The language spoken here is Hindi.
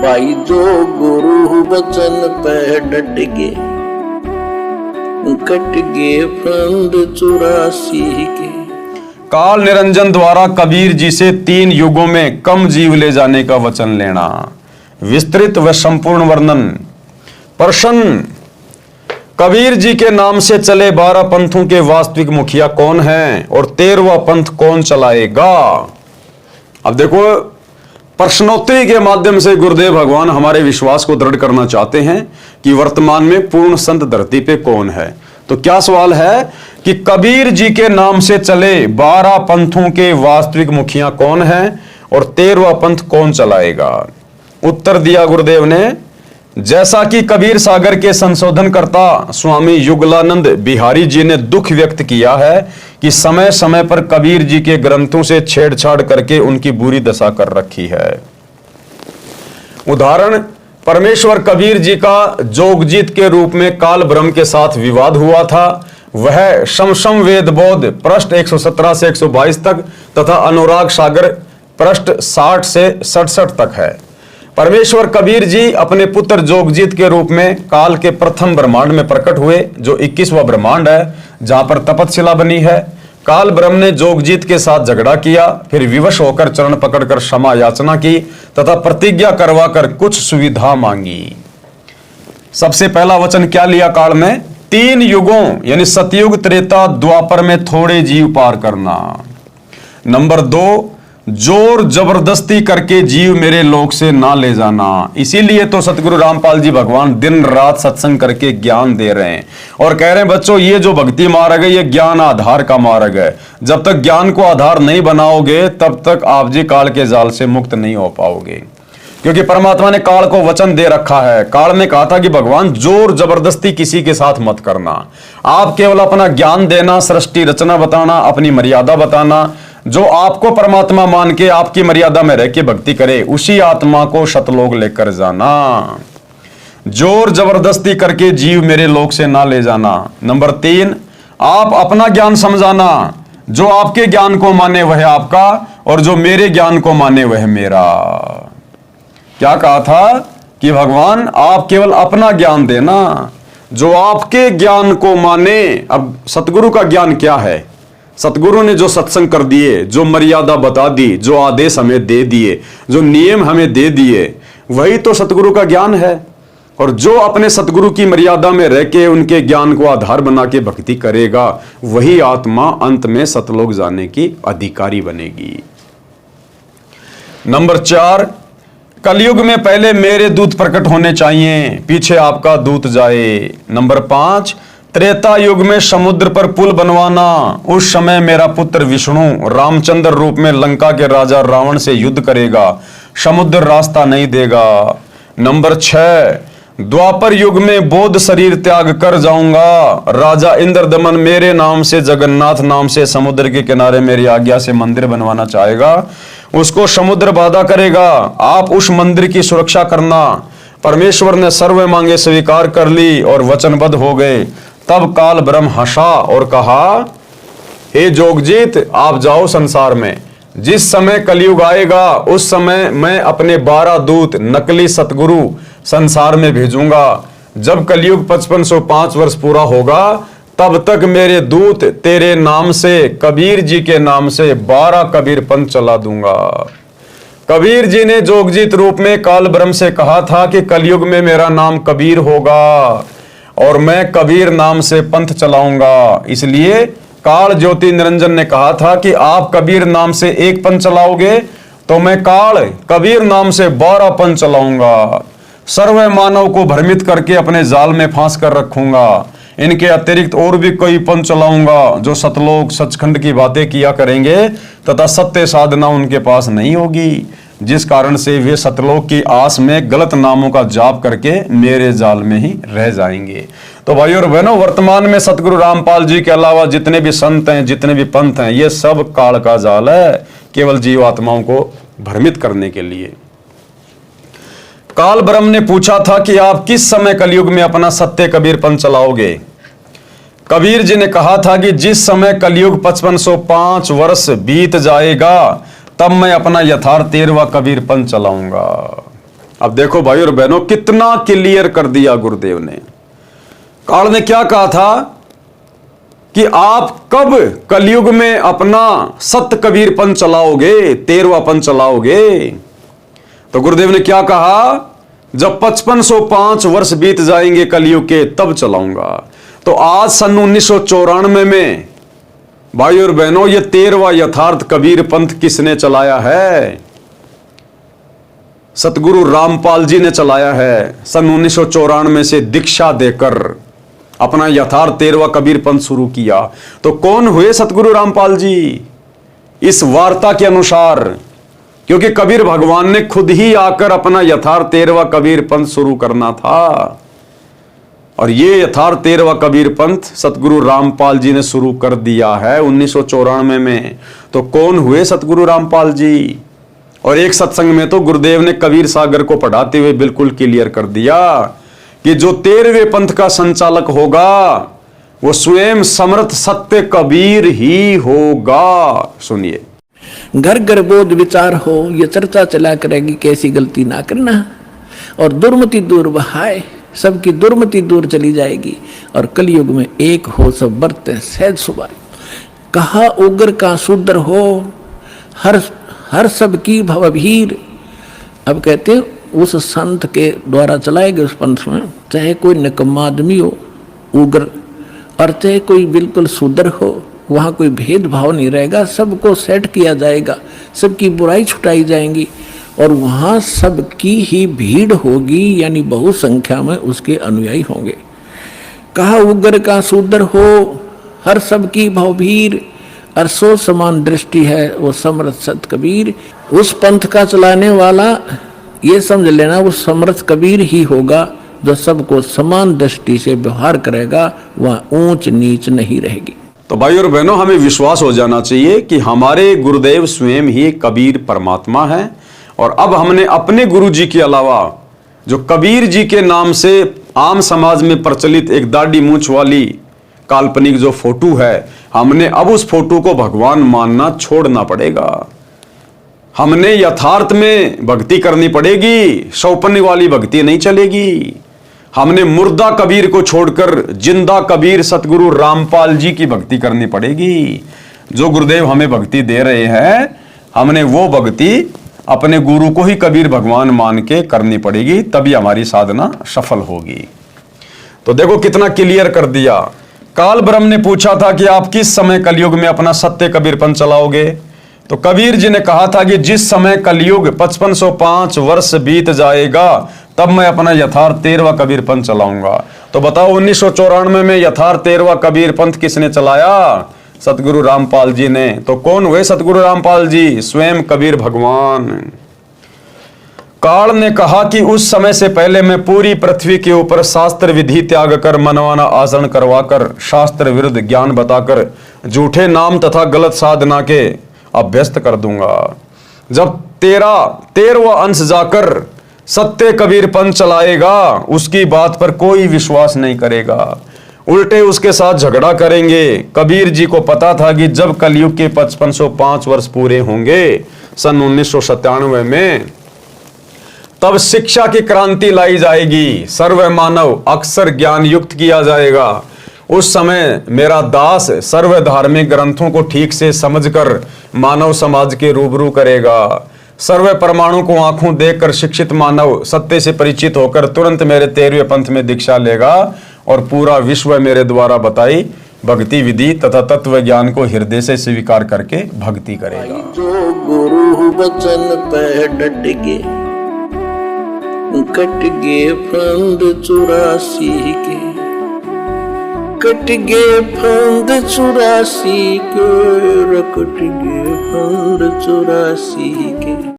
भाई जो गुरु वचन पे डट गे, कट गे फंद 84 के। काल निरंजन द्वारा कबीर जी से 3 युगों में कम जीव ले जाने का वचन लेना। विस्तृत व संपूर्ण वर्णन। प्रश्न, कबीर जी के नाम से चले 12 पंथों के वास्तविक मुखिया कौन हैं और 13वां पंथ कौन चलाएगा? अब देखो, प्रश्नोत्तरी के माध्यम से गुरुदेव भगवान हमारे विश्वास को दृढ़ करना चाहते हैं कि वर्तमान में पूर्ण संत धरती पे कौन है। तो क्या सवाल है कि कबीर जी के नाम से चले 12 पंथों के वास्तविक मुखिया कौन हैं और 13वां पंथ कौन चलाएगा? उत्तर दिया गुरुदेव ने, जैसा कि कबीर सागर के संशोधनकर्ता स्वामी युगलानंद बिहारी जी ने दुख व्यक्त किया है कि समय समय पर कबीर जी के ग्रंथों से छेड़छाड़ करके उनकी बुरी दशा कर रखी है। उदाहरण, परमेश्वर कबीर जी का जोगजीत के रूप में काल ब्रह्म के साथ विवाद हुआ था। वह शमशम वेद बोध पृष्ठ 117 से 122 तक तथा अनुराग सागर पृष्ठ 60 से 67 तक है। परमेश्वर कबीर जी अपने पुत्र जोगजीत के रूप में काल के प्रथम ब्रह्मांड में प्रकट हुए, जो 21वां ब्रह्मांड है, जहां पर तपतशिला बनी है। काल ब्रह्म ने जोगजीत के साथ झगड़ा किया, फिर विवश होकर चरण पकड़कर क्षमा याचना की तथा प्रतिज्ञा करवाकर कुछ सुविधा मांगी। सबसे पहला वचन क्या लिया काल में? 3 युगों यानी सतयुग, त्रेता, द्वापर में थोड़े जीव पार करना। नंबर 2, जोर जबरदस्ती करके जीव मेरे लोक से ना ले जाना। इसीलिए तो सतगुरु रामपाल जी भगवान दिन रात सत्संग करके ज्ञान दे रहे हैं और कह रहे हैं, बच्चों ये जो भक्ति मार्ग है ये ज्ञान आधार का मार्ग है। जब तक ज्ञान को आधार नहीं बनाओगे तब तक आप जी काल के जाल से मुक्त नहीं हो पाओगे, क्योंकि परमात्मा ने काल को वचन दे रखा है। काल ने कहा था कि भगवान जोर जबरदस्ती किसी के साथ मत करना, आप केवल अपना ज्ञान देना, सृष्टि रचना बताना, अपनी मर्यादा बताना। जो आपको परमात्मा मान के आपकी मर्यादा में रह के भक्ति करे उसी आत्मा को शतलोक लेकर जाना। जोर जबरदस्ती करके जीव मेरे लोक से ना ले जाना। नंबर 3, आप अपना ज्ञान समझाना। जो आपके ज्ञान को माने वह आपका और जो मेरे ज्ञान को माने वह मेरा। क्या कहा था कि भगवान आप केवल अपना ज्ञान देना, जो आपके ज्ञान को माने। अब सतगुरु का ज्ञान क्या है? सतगुरु ने जो सत्संग कर दिए, जो मर्यादा बता दी, जो आदेश हमें दे दिए, जो नियम हमें दे दिए, वही तो सतगुरु का ज्ञान है। और जो अपने सतगुरु की मर्यादा में रह के उनके ज्ञान को आधार बना के भक्ति करेगा वही आत्मा अंत में सतलोक जाने की अधिकारी बनेगी। नंबर 4, कलयुग में पहले मेरे दूत प्रकट होने चाहिए, पीछे आपका दूत जाए। नंबर 5, त्रेता युग में समुद्र पर पुल बनवाना। उस समय मेरा पुत्र विष्णु रामचंद्र रूप में लंका के राजा रावण से युद्ध करेगा, समुद्र रास्ता नहीं देगा। नंबर 6, द्वापर युग में बौद्ध शरीर त्याग कर जाऊंगा। राजा इंद्रदमन मेरे नाम से, जगन्नाथ नाम से समुद्र के किनारे मेरी आज्ञा से मंदिर बनवाना चाहेगा, उसको समुद्र बाधा करेगा। आप उस मंदिर की सुरक्षा करना। परमेश्वर ने सर्व मांगे स्वीकार कर ली और वचनबद्ध हो गए। तब काल ब्रह्म हंसा और कहा, हे जोगजीत आप जाओ संसार में, जिस समय कलयुग आएगा उस समय मैं अपने 12 दूत नकली सतगुरु संसार में भेजूंगा। जब कलयुग 5505 वर्ष पूरा होगा तब तक मेरे दूत तेरे नाम से, कबीर जी के नाम से 12 कबीर पंथ चला दूंगा। कबीर जी ने जोगजीत रूप में काल ब्रह्म से कहा था कि कलयुग में मेरा नाम कबीर होगा और मैं कबीर नाम से पंथ चलाऊंगा। इसलिए काल ज्योति निरंजन ने कहा था कि आप कबीर नाम से एक पंथ चलाओगे तो मैं काल कबीर नाम से 12 पंथ चलाऊंगा। सर्व मानव को भ्रमित करके अपने जाल में फांस कर रखूंगा। इनके अतिरिक्त और भी कई पंथ चलाऊंगा जो सतलोक सचखंड की बातें किया करेंगे तथा सत्य साधना उनके पास नहीं होगी, जिस कारण से वे सतलोक की आस में गलत नामों का जाप करके मेरे जाल में ही रह जाएंगे। तो भाइयों और बहनों, वर्तमान में सतगुरु रामपाल जी के अलावा जितने भी संत हैं, जितने भी पंथ हैं, ये सब काल का जाल है, केवल जीवात्माओं को भ्रमित करने के लिए। काल ब्रह्म ने पूछा था कि आप किस समय कलयुग में अपना सत्य कबीर पंथ चलाओगे। कबीर जी ने कहा था कि जिस समय कलयुग 5505 वर्ष बीत जाएगा तब मैं अपना यथार्थ 13वां कबीर पंथ चलाऊंगा। अब देखो भाई और बहनों, कितना क्लियर कर दिया गुरुदेव ने। काल ने क्या कहा था कि आप कब कलयुग में अपना सत्य कबीरपन चलाओगे, 13वां चलाओगे? तो गुरुदेव ने क्या कहा, जब 5505 वर्ष बीत जाएंगे कलयुग के, तब चलाऊंगा। तो आज सन 1994 में भाई और बहनों, ये 13वां यथार्थ कबीर पंथ किसने चलाया है? सतगुरु रामपाल जी ने चलाया है। सन 1994 से दीक्षा देकर अपना यथार्थ 13वां कबीर पंथ शुरू किया। तो कौन हुए सतगुरु रामपाल जी? इस वार्ता के अनुसार, क्योंकि कबीर भगवान ने खुद ही आकर अपना यथार्थ 13वां कबीर पंथ शुरू करना था, और ये यथार्थ 13वां कबीर पंथ सतगुरु रामपाल जी ने शुरू कर दिया है 1994 में। तो कौन हुए सतगुरु रामपाल जी? और एक सत्संग में तो गुरुदेव ने कबीर सागर को पढ़ाते हुए बिल्कुल क्लियर कर दिया कि जो 13वें पंथ का संचालक होगा वो स्वयं समर्थ सत्य कबीर ही होगा। सुनिए, घर घर बोध विचार हो, ये चर्चा चला करेगी कैसी गलती ना करना, और दुर्मति दूर बहाए, सबकी दुर्मति दूर चली जाएगी, और कलयुग में एक हो सब बरते सहज सुबह। कहा उग्र का शूद्र हो, हर सब की भवभीर। अब कहते हैं उस संत के द्वारा चलाए गए उस पंथ में, चाहे कोई निकम्मा आदमी हो उग्र, और चाहे कोई बिल्कुल शूद्र हो, वहाँ कोई भेदभाव नहीं रहेगा, सबको सेट किया जाएगा, सबकी बुराई छुटाई जाएंगी, और वहाँ सबकी ही भीड़ होगी, यानी बहु संख्या में उसके अनुयायी होंगे। कहा उग्र का शूद्र हो, हर सबकी भवभीर, और सो समान दृष्टि है वो समर्थ सत कबीर। उस पंथ का चलाने वाला ये समझ लेना वो समर्थ कबीर ही होगा, जो सबको समान दृष्टि से व्यवहार करेगा, वह ऊंच नीच नहीं रहेगी। तो भाई और बहनों, हमें विश्वास हो जाना चाहिए कि हमारे गुरुदेव स्वयं ही कबीर परमात्मा है। और अब हमने अपने गुरु जी के अलावा जो कबीर जी के नाम से आम समाज में प्रचलित एक दाढ़ी मूंछ वाली काल्पनिक जो फोटो है, हमने अब उस फोटो को भगवान मानना छोड़ना पड़ेगा। हमने यथार्थ में भक्ति करनी पड़ेगी, सौपन्य वाली भक्ति नहीं चलेगी। हमने मुर्दा कबीर को छोड़कर जिंदा कबीर सतगुरु रामपाल जी की भक्ति करनी पड़ेगी। जो गुरुदेव हमें भक्ति दे रहे हैं, हमने वो भक्ति अपने गुरु को ही कबीर भगवान मान के करनी पड़ेगी, तभी हमारी साधना सफल होगी। तो देखो कितना क्लियर कर दिया। काल ब्रह्म ने पूछा था कि आप किस समय कलयुग में अपना सत्य कबीरपन चलाओगे? तो कबीर जी ने कहा था कि जिस समय कलयुग 5505 वर्ष बीत जाएगा, तब मैं अपना यथार्थ 13वां कबीरपन चलाऊंगा। तो बताओ 1994 में यथार्थ 13वां कबीरपंथ किसने चलाया? सतगुरु रामपाल जी ने। तो कौन हुए सतगुरु रामपाल जी? स्वयं कबीर भगवान। काल ने कहा कि उस समय से पहले मैं पूरी पृथ्वी के ऊपर शास्त्र विधि त्याग कर, मनवाना आचरण करवाकर, शास्त्र विरुद्ध ज्ञान बताकर, झूठे नाम तथा गलत साधना के अभ्यस्त कर दूंगा। जब 13वां अंश जाकर सत्य कबीरपंथ चलाएगा, उसकी बात पर कोई विश्वास नहीं करेगा, उल्टे उसके साथ झगड़ा करेंगे। कबीर जी को पता था कि जब कलयुग के 5505 वर्ष पूरे होंगे सन 1997 में, तब शिक्षा की क्रांति लाई जाएगी, सर्व मानव अक्षर ज्ञान युक्त किया जाएगा। उस समय मेरा दास सर्व धार्मिक ग्रंथों को ठीक से समझकर मानव समाज के रूबरू करेगा। सर्व परमाणु को आंखों देखकर शिक्षित मानव सत्य से परिचित होकर तुरंत मेरे 13वें पंथ में दीक्षा लेगा, और पूरा विश्व मेरे द्वारा बताई भक्ति विधि तथा तत्व ज्ञान को हृदय से स्वीकार करके भक्ति करेगा। जो गुरु बचन पे डट गे, कट गे फंद 84 के, कट गे फंद 84 के, कट गे फंद 84 के।